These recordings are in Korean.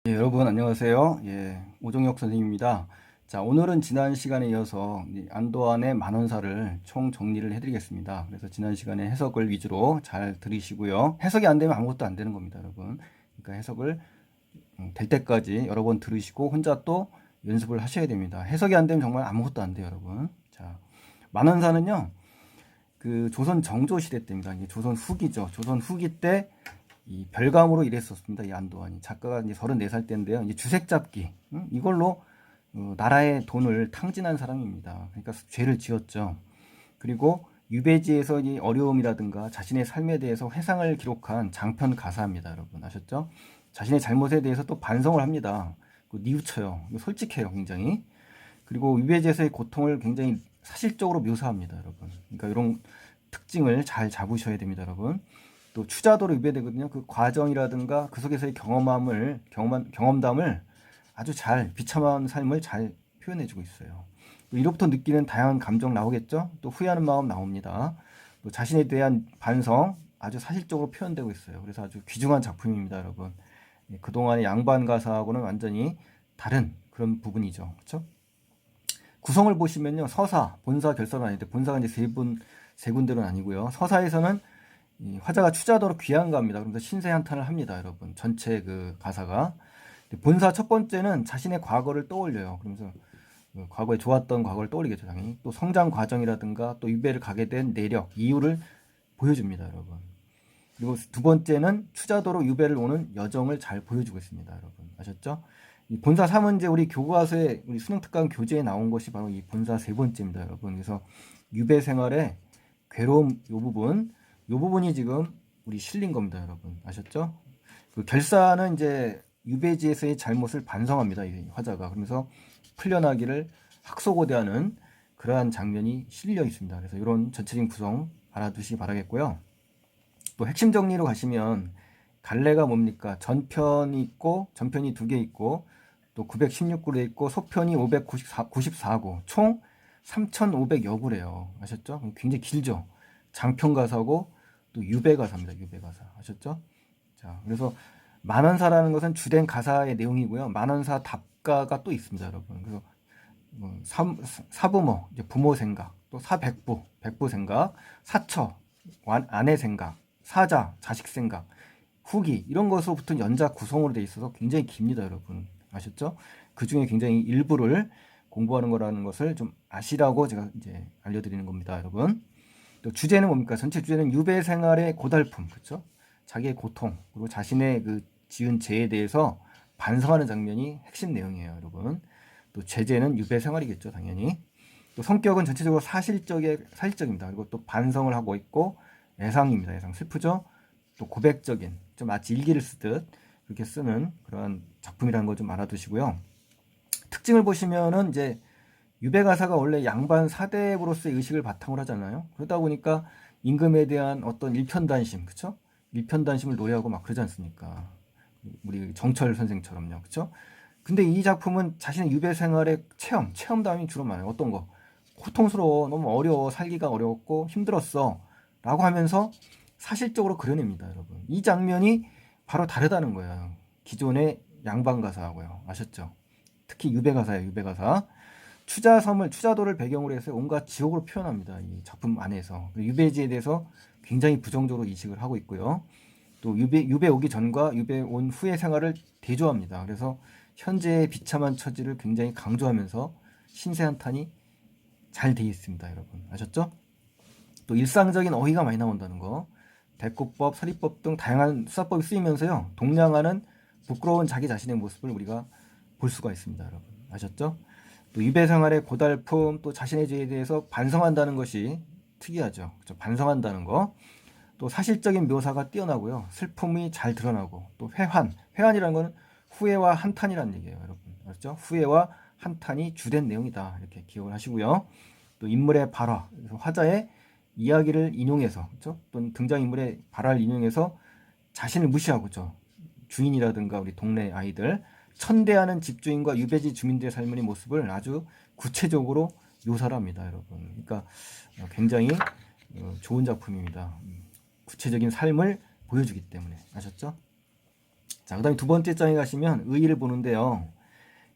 여러분 안녕하세요. 오종혁 선생님입니다. 자, 오늘은 지난 시간에 이어서 안도안의 만원사를 총 정리를 해드리겠습니다. 그래서 지난 시간에 해석을 위주로 잘 들으시고요. 해석이 안 되면 아무것도 안 되는 겁니다, 여러분. 그러니까 해석을 될 때까지 여러 번 들으시고 혼자 또 연습을 하셔야 됩니다. 해석이 안 되면 정말 아무것도 안 돼요, 여러분. 자, 만원사는요, 그 조선 정조 시대 때입니다. 이게 조선 후기죠. 조선 후기 때 이 별감으로 일했었습니다. 이 안도안이 작가가 이제 34살 때인데요. 이제 주색 잡기 이걸로 나라의 돈을 탕진한 사람입니다. 그러니까 죄를 지었죠. 그리고 유배지에서 이 어려움이라든가 자신의 삶에 대해서 회상을 기록한 장편 가사입니다. 여러분 아셨죠? 자신의 잘못에 대해서 또 반성을 합니다. 뉘우쳐요. 솔직해요, 굉장히. 그리고 유배지에서의 고통을 굉장히 사실적으로 묘사합니다, 여러분. 그러니까 이런 특징을 잘 잡으셔야 됩니다, 여러분. 또 추자도로 유배되거든요. 그 과정이라든가 그 속에서의 경험담을 아주 잘 비참한 삶을 잘 표현해주고 있어요. 이로부터 느끼는 다양한 감정 나오겠죠. 또 후회하는 마음 나옵니다. 또 자신에 대한 반성 아주 사실적으로 표현되고 있어요. 그래서 아주 귀중한 작품입니다, 여러분. 그동안의 양반 가사하고는 완전히 다른 그런 부분이죠. 그렇죠? 구성을 보시면요, 서사, 본사, 결사가 아닌데 본사가 이제 세 군데는 아니고요. 서사에서는 이 화자가 추자도로 귀양가입니다. 그러면서 신세 한탄을 합니다, 여러분. 전체 그 가사가. 본사 첫 번째는 자신의 과거를 떠올려요. 그러면서 과거에 좋았던 과거를 떠올리겠죠, 당연히. 또 성장 과정이라든가 또 유배를 가게 된 내력, 이유를 보여줍니다, 여러분. 그리고 두 번째는 추자도로 유배를 오는 여정을 잘 보여주고 있습니다, 여러분. 아셨죠? 이 본사 3문제 우리 교과서에 우리 수능특강 교재에 나온 것이 바로 이 본사 세 번째입니다, 여러분. 그래서 유배 생활의 괴로움 요 부분이 지금 우리 실린 겁니다, 여러분. 아셨죠? 그 결사는 이제 유배지에서의 잘못을 반성합니다, 이 화자가. 그러면서 풀려나기를 학소고대하는 그러한 장면이 실려 있습니다. 그래서 이런 전체적인 구성 알아두시기 바라겠고요. 또 핵심 정리로 가시면 갈래가 뭡니까? 전편이 있고 전편이 2개 있고 또 916구로 있고 소편이 594구 총 3,500여 구래요. 아셨죠? 굉장히 길죠? 장편 가사고 또 유배 가사입니다. 유배 가사. 아셨죠? 자, 그래서 만원사라는 것은 주된 가사의 내용이고요. 만원사 답가가 또 있습니다, 여러분. 그래서 사부모, 이제 부모 생각, 또 사백부, 백부 생각, 사처, 아내 생각, 사자, 자식 생각, 후기 이런 것으로부터 연작 구성으로 돼 있어서 굉장히 깁니다, 여러분. 아셨죠? 그 중에 굉장히 일부를 공부하는 거라는 것을 좀 아시라고 제가 이제 알려드리는 겁니다, 여러분. 또 주제는 뭡니까? 전체 주제는 유배 생활의 고달픔, 그렇죠? 자기의 고통 그리고 자신의 그 지은 죄에 대해서 반성하는 장면이 핵심 내용이에요, 여러분. 또 제재는 유배 생활이겠죠, 당연히. 또 성격은 전체적으로 사실적입니다. 그리고 또 반성을 하고 있고 애상입니다. 애상 슬프죠? 또 고백적인, 좀 마치 일기를 쓰듯 그렇게 쓰는 그런 작품이라는 걸 좀 알아두시고요. 특징을 보시면은 이제 유배 가사가 원래 양반 사대부로서의 의식을 바탕으로 하잖아요. 그러다 보니까 임금에 대한 어떤 일편단심, 그쵸? 일편단심을 노래하고 막 그러지 않습니까? 우리 정철 선생처럼요, 그쵸? 근데 이 작품은 자신의 유배 생활의 체험담이 주로 많아요. 어떤 거? 고통스러워, 너무 어려워, 살기가 어려웠고 힘들었어 라고 하면서 사실적으로 그려냅니다, 여러분. 이 장면이 바로 다르다는 거예요. 기존의 양반 가사하고요. 아셨죠? 특히 유배 가사예요, 유배 가사. 추자도를 배경으로 해서 온갖 지옥으로 표현합니다. 이 작품 안에서. 유배지에 대해서 굉장히 부정적으로 인식을 하고 있고요. 또 유배 오기 전과 유배 온 후의 생활을 대조합니다. 그래서 현재의 비참한 처지를 굉장히 강조하면서 신세 한탄이 잘 되어 있습니다, 여러분. 아셨죠? 또 일상적인 어휘가 많이 나온다는 거. 대꾸법, 서리법 등 다양한 수사법이 쓰이면서요. 동냥하는 부끄러운 자기 자신의 모습을 우리가 볼 수가 있습니다, 여러분. 아셨죠? 또 유배 생활의 고달픔, 또 자신의 죄에 대해서 반성한다는 것이 특이하죠. 그렇죠? 반성한다는 거. 또 사실적인 묘사가 뛰어나고요. 슬픔이 잘 드러나고 또 회한이라는 것은 후회와 한탄이라는 얘기예요, 여러분. 알았죠? 후회와 한탄이 주된 내용이다. 이렇게 기억을 하시고요. 또 인물의 발화, 화자의 이야기를 인용해서, 그렇죠? 또는 등장인물의 발화를 인용해서 자신을 무시하고, 그렇죠? 주인이라든가 우리 동네 아이들, 천대하는 집주인과 유배지 주민들의 삶의 모습을 아주 구체적으로 묘사를 합니다, 여러분. 그러니까 굉장히 좋은 작품입니다. 구체적인 삶을 보여주기 때문에. 아셨죠? 자, 그다음에 두 번째 장에 가시면 의의를 보는데요.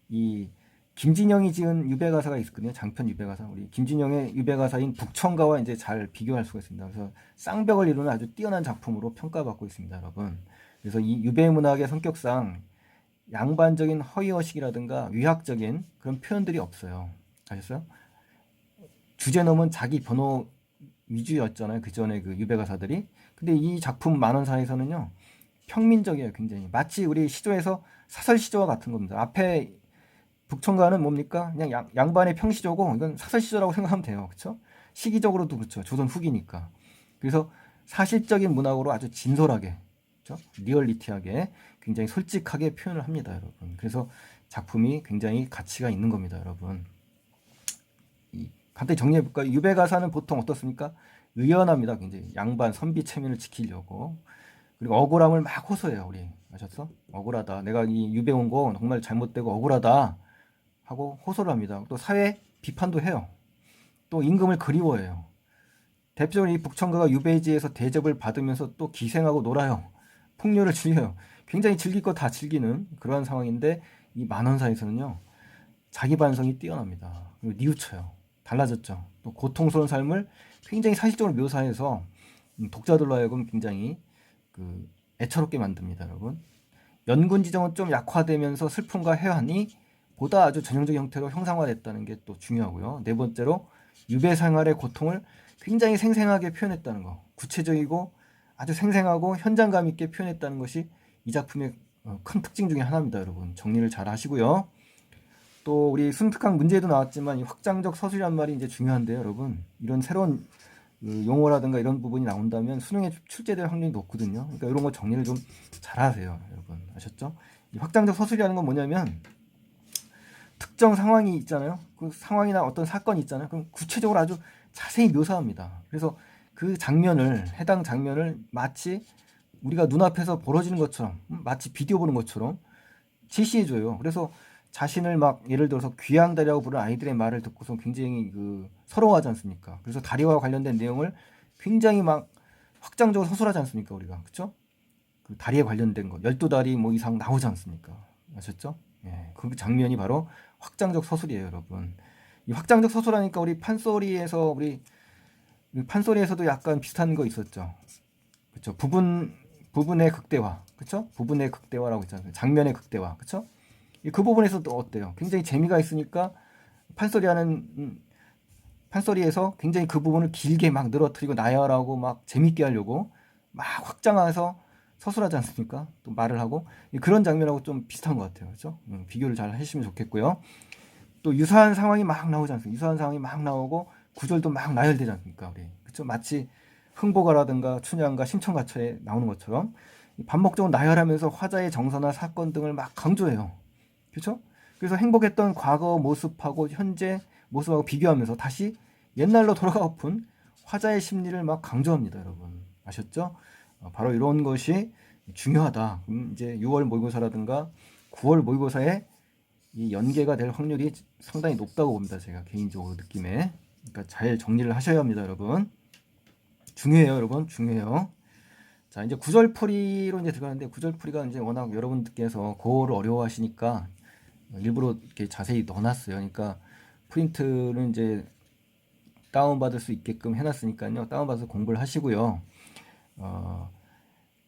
이 김진영이 지은 유배가사가 있거든요. 장편 유배가사. 우리 김진영의 유배가사인 북청가와 이제 잘 비교할 수가 있습니다. 그래서 쌍벽을 이루는 아주 뛰어난 작품으로 평가받고 있습니다, 여러분. 그래서 이 유배 문학의 성격상 양반적인 허위어식이라든가 위학적인 그런 표현들이 없어요. 아셨어요? 주제넘은 자기 변호 위주였잖아요. 그 전에 그 유배가사들이. 근데 이 작품 만원사에서는요, 평민적이에요, 굉장히. 마치 우리 시조에서 사설 시조와 같은 겁니다. 앞에 북청가는 뭡니까? 그냥 양반의 평시조고, 이건 사설 시조라고 생각하면 돼요. 그쵸? 시기적으로도 그렇죠. 조선 후기니까. 그래서 사실적인 문학으로 아주 진솔하게, 그쵸? 리얼리티하게, 굉장히 솔직하게 표현을 합니다, 여러분. 그래서 작품이 굉장히 가치가 있는 겁니다, 여러분. 간단히 정리해볼까요? 유배가사는 보통 어떻습니까? 의연합니다. 굉장히 양반 선비 체면을 지키려고. 그리고 억울함을 막 호소해요. 우리 아셨어? 억울하다. 내가 이 유배 온 거 정말 잘못되고 억울하다 하고 호소를 합니다. 또 사회 비판도 해요. 또 임금을 그리워해요. 대표적으로 이 북청가가 유배지에서 대접을 받으면서 또 기생하고 놀아요. 풍류를 즐겨요. 굉장히 즐길 거 다 즐기는 그러한 상황인데 이 만원사에서는요, 자기 반성이 뛰어납니다. 그리고 뉘우쳐요. 달라졌죠. 또 고통스러운 삶을 굉장히 사실적으로 묘사해서 독자들로 하여금 굉장히 그 애처롭게 만듭니다, 여러분. 연군 지정은 좀 약화되면서 슬픔과 해환이 보다 아주 전형적인 형태로 형상화됐다는 게 또 중요하고요. 네 번째로 유배 생활의 고통을 굉장히 생생하게 표현했다는 거. 구체적이고 아주 생생하고 현장감 있게 표현했다는 것이 이 작품의 큰 특징 중에 하나입니다, 여러분. 정리를 잘 하시고요. 또 우리 순특한 문제에도 나왔지만 이 확장적 서술이란 말이 이제 중요한데요, 여러분. 이런 새로운 용어라든가 이런 부분이 나온다면 수능에 출제될 확률이 높거든요. 그러니까 이런 거 정리를 좀 잘하세요, 여러분. 아셨죠? 이 확장적 서술이라는 건 뭐냐면 특정 상황이 있잖아요. 그 상황이나 어떤 사건이 있잖아요. 그럼 구체적으로 아주 자세히 묘사합니다. 그래서 그 장면을, 해당 장면을 마치 우리가 눈앞에서 벌어지는 것처럼, 마치 비디오 보는 것처럼 제시해줘요. 그래서 자신을 막 예를 들어서 귀양다리라고 부르는 아이들의 말을 듣고서 굉장히 그 서러워하지 않습니까? 그래서 다리와 관련된 내용을 굉장히 막 확장적으로 서술하지 않습니까? 우리가. 그쵸? 그 다리에 관련된 거 12다리 뭐 이상 나오지 않습니까? 아셨죠? 예, 그 장면이 바로 확장적 서술이에요, 여러분. 이 확장적 서술하니까 우리 판소리에서도 약간 비슷한 거 있었죠. 그쵸? 부분의 극대화. 그쵸? 부분의 극대화라고 있잖아요. 장면의 극대화. 그쵸? 그 부분에서도 어때요? 굉장히 재미가 있으니까 판소리에서 굉장히 그 부분을 길게 막 늘어뜨리고 나열하고 막 재밌게 하려고 막 확장해서 서술하지 않습니까? 또 말을 하고 그런 장면하고 좀 비슷한 것 같아요. 그렇죠? 비교를 잘 하시면 좋겠고요. 또 유사한 상황이 막 나오지 않습니까? 유사한 상황이 막 나오고 구절도 막 나열되지 않습니까? 우리 그렇죠? 마치 흥보가라든가 춘향가 심청가처에 나오는 것처럼 반복적으로 나열하면서 화자의 정서나 사건 등을 막 강조해요. 그렇죠? 그래서 행복했던 과거 모습하고 현재 모습하고 비교하면서 다시 옛날로 돌아가고픈 화자의 심리를 막 강조합니다, 여러분. 아셨죠? 바로 이런 것이 중요하다. 이제 6월 모의고사라든가 9월 모의고사에 이 연계가 될 확률이 상당히 높다고 봅니다. 제가 개인적으로 느낌에. 그러니까 잘 정리를 하셔야 합니다, 여러분. 중요해요, 여러분. 중요해요. 자, 이제 구절풀이로 이제 들어가는데 구절풀이가 이제 워낙 여러분들께서 그거를 어려워하시니까 일부러 이렇게 자세히 넣어놨어요. 그러니까 프린트는 이제 다운받을 수 있게끔 해놨으니까요. 다운받아서 공부를 하시고요.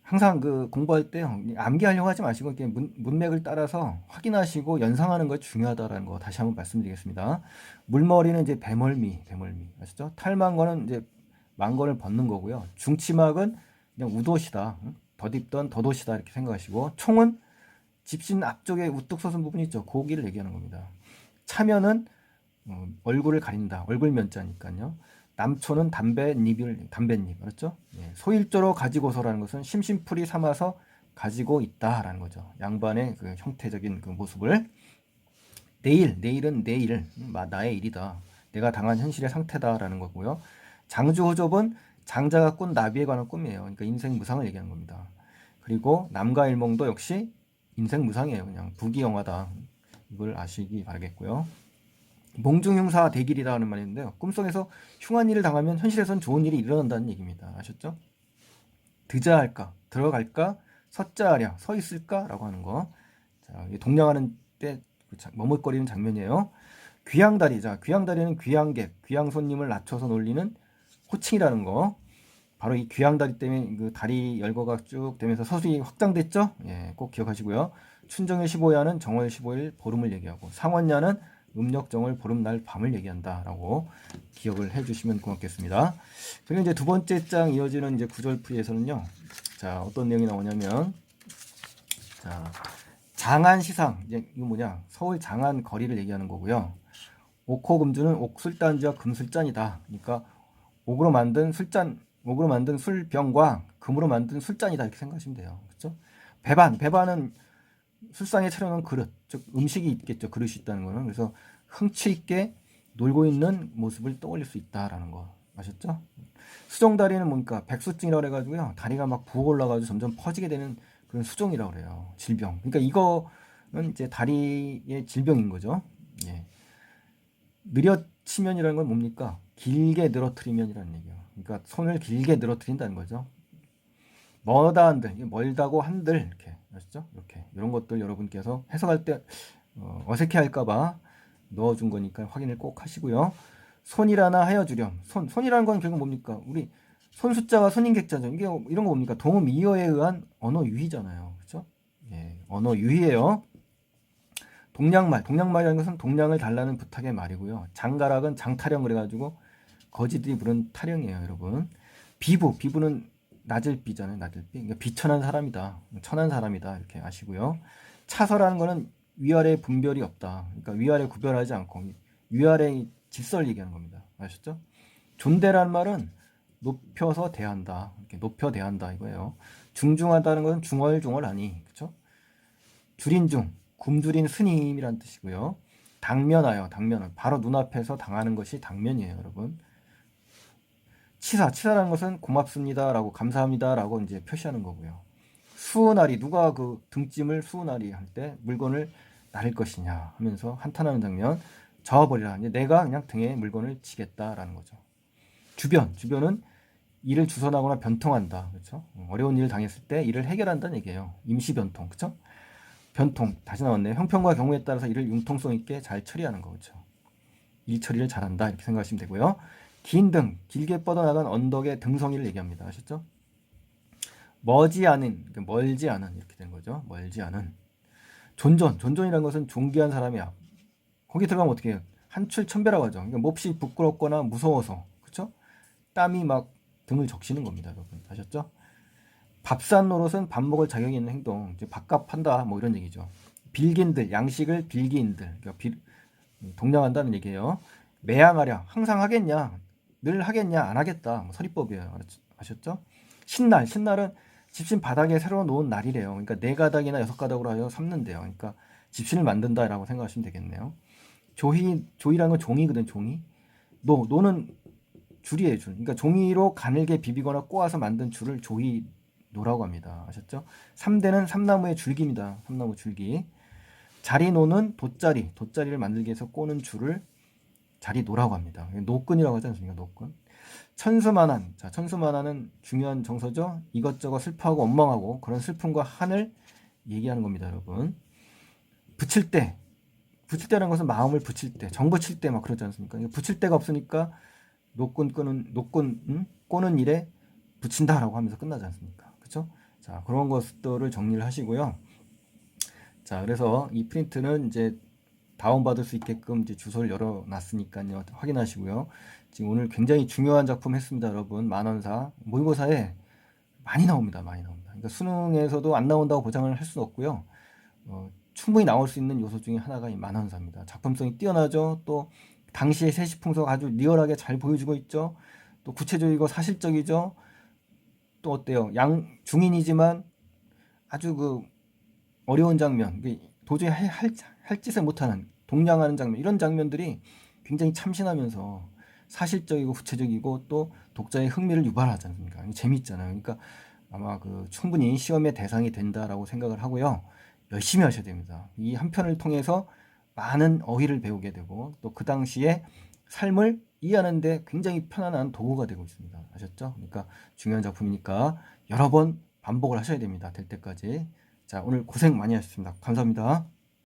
항상 그 공부할 때 암기하려고 하지 마시고 이렇게 문맥을 따라서 확인하시고 연상하는 것이 중요하다라는 거 다시 한번 말씀드리겠습니다. 물머리는 이제 배멀미 아시죠? 탈망건은 이제 망건을 벗는 거고요. 중치막은 그냥 우도시다, 덧입던 덧옷이다 이렇게 생각하시고, 총은 집신 앞쪽에 우뚝 솟은 부분이 있죠. 고기를 얘기하는 겁니다. 차면은 얼굴을 가린다. 얼굴 면자니까요. 남초는 담뱃잎, 알았죠? 예, 소일조로 가지고서라는 것은 심심풀이 삼아서 가지고 있다라는 거죠. 양반의 그 형태적인 그 모습을. 내일은 내일, 나의 일이다. 내가 당한 현실의 상태다라는 거고요. 장주호접은 장자가 꾼 나비에 관한 꿈이에요. 그러니까 인생 무상을 얘기하는 겁니다. 그리고 남가일몽도 역시 인생 무상이에요. 그냥 부귀영화다. 이걸 아시기 바라겠고요. 몽중흉사 대길이라는 말이 있는데요. 꿈속에서 흉한 일을 당하면 현실에선 좋은 일이 일어난다는 얘기입니다. 아셨죠? 드자 할까? 들어갈까? 서자랴 서 있을까라고 하는 거. 자, 동냥하는 때 머뭇거리는 장면이에요. 귀양다리. 자, 귀양다리는 귀양객, 귀양 손님을 낮춰서 놀리는 호칭이라는 거. 바로 이 귀양다리 때문에 그 다리 열거가 쭉 되면서 서술이 확장됐죠. 예, 꼭 기억하시고요. 춘정일 15야는 정월 15일 보름을 얘기하고, 상원야는 음력정월 보름날 밤을 얘기한다라고 기억을 해주시면 고맙겠습니다. 그리고 이제 두 번째 장 이어지는 이제 구절풀이에서는요. 자, 어떤 내용이 나오냐면, 자, 장안 시상. 이제 이거 뭐냐? 서울 장안 거리를 얘기하는 거고요. 옥호금주는 옥술단지와 금술잔이다. 그러니까 옥으로 만든 술병과 금으로 만든 술잔이다 이렇게 생각하시면 돼요. 그렇죠? 배반은 술상에 차려놓은 그릇, 즉 음식이 있겠죠. 그릇이 있다는 거는. 그래서 흥취 있게 놀고 있는 모습을 떠올릴 수 있다라는 거 아셨죠? 수종다리는 뭡니까? 백수증이라고 해가지고요. 다리가 막 부어 올라가지고 점점 퍼지게 되는 그런 수종이라고 그래요. 질병. 그러니까 이거는 이제 다리의 질병인 거죠. 예. 느려치면이라는 건 뭡니까? 길게 늘어뜨리면이라는 얘기예요. 그러니까 손을 길게 늘어뜨린다는 거죠. 멀다 한들, 멀다고 한들 이렇게 아시죠? 이렇게 이런 것들 여러분께서 해석할 때 어색해할까봐 넣어준 거니까 확인을 꼭 하시고요. 손이라나 하여 주렴. 손이라는 건 결국 뭡니까? 우리 손 숫자가 손인객자죠. 이게 이런 거 뭡니까? 동음 이어에 의한 언어 유희잖아요. 그렇죠? 예, 언어 유희예요. 동냥말이라는 것은 동냥을 달라는 부탁의 말이고요. 장가락은 장타령 그래가지고 거지들이 부른 타령이에요, 여러분. 비부는 낮을 비잖아요, 낮을 비. 그러니까 비천한 사람이다, 천한 사람이다 이렇게 아시고요. 차서라는 거는 위아래 분별이 없다. 그러니까 위아래 구별하지 않고 위아래 질서를 얘기하는 겁니다. 아셨죠? 존대라는 말은 높여서 대한다, 이렇게 높여 대한다 이거예요. 중중하다는 것은 중얼중얼하니, 그렇죠? 줄인중, 굶주린 스님이란 뜻이고요. 당면은 바로 눈앞에서 당하는 것이 당면이에요, 여러분. 치사라는 것은 고맙습니다라고 감사합니다라고 이제 표시하는 거고요. 수은아리, 누가 그 등짐을 수은아리 할 때 물건을 나를 것이냐 하면서 한탄하는 장면. 저어버리라. 이제 내가 그냥 등에 물건을 지겠다라는 거죠. 주변은 일을 주선하거나 변통한다. 그렇죠? 어려운 일을 당했을 때 일을 해결한다는 얘기예요. 임시 변통. 그렇죠? 변통 다시 나왔네요. 형편과 경우에 따라서 일을 융통성 있게 잘 처리하는 거. 그렇죠? 일 처리를 잘한다 이렇게 생각하시면 되고요. 긴 등, 길게 뻗어나간 언덕의 등성이를 얘기합니다. 아셨죠? 멀지 않은 이렇게 되는 거죠. 멀지 않은. 존존이라는 것은 존귀한 사람이야. 거기 들어가면 어떻게 해요? 한출천배라고 하죠. 그러니까 몹시 부끄럽거나 무서워서, 그렇죠? 땀이 막 등을 적시는 겁니다, 여러분. 아셨죠? 밥산 노릇은 밥 먹을 자격이 있는 행동, 이제 밥값 판다, 뭐 이런 얘기죠. 빌긴들, 양식을 빌기인들, 그러니까 동냥한다는 얘기예요. 매양하랴, 항상 하겠냐, 늘 하겠냐, 안 하겠다, 뭐 서리법이에요. 아셨죠? 신날은 집신 바닥에 새로 놓은 날이래요. 그러니까 4가닥이나 6가닥으로 하여 삼는데요. 그러니까 집신을 만든다라고 생각하시면 되겠네요. 조이라는 건 종이거든, 종이. 노는 줄이에요, 줄. 그러니까 종이로 가늘게 비비거나 꼬아서 만든 줄을 조이노라고 합니다. 아셨죠? 3대는 삼나무의 줄기입니다. 삼나무 줄기. 자리노는 돗자리를 만들기 위해서 꼬는 줄을 자리노라고 합니다. 노끈이라고 하지 않습니까? 노끈. 천수만한은 중요한 정서죠. 이것저것 슬퍼하고 원망하고 그런 슬픔과 한을 얘기하는 겁니다, 여러분. 붙일 때라는 것은 마음을 붙일 때, 정 붙일 때 막 그러지 않습니까? 붙일 데가 없으니까 꼬는 일에 붙인다라고 하면서 끝나지 않습니까? 그렇죠? 자, 그런 것들을 정리를 하시고요. 자, 그래서 이 프린트는 이제 다운받을 수 있게끔 이제 주소를 열어놨으니까요. 확인하시고요. 지금 오늘 굉장히 중요한 작품 했습니다, 여러분. 만원사 모의고사에 많이 나옵니다. 그러니까 수능에서도 안 나온다고 보장을 할 수는 없고요. 충분히 나올 수 있는 요소 중에 하나가 이 만원사입니다. 작품성이 뛰어나죠. 또 당시의 세시풍속 아주 리얼하게 잘 보여주고 있죠. 또 구체적이고 사실적이죠. 또 어때요? 중인이지만 아주 그 어려운 장면, 도저히 할 짓을 못하는 동냥하는 장면, 이런 장면들이 굉장히 참신하면서 사실적이고 구체적이고 또 독자의 흥미를 유발하지 않습니까? 재밌잖아요. 그러니까 아마 충분히 시험의 대상이 된다라고 생각을 하고요. 열심히 하셔야 됩니다. 이 한 편을 통해서 많은 어휘를 배우게 되고 또 그 당시에 삶을 이해하는데 굉장히 편안한 도구가 되고 있습니다. 아셨죠? 그러니까 중요한 작품이니까 여러 번 반복을 하셔야 됩니다. 될 때까지. 자, 오늘 고생 많이 하셨습니다. 감사합니다.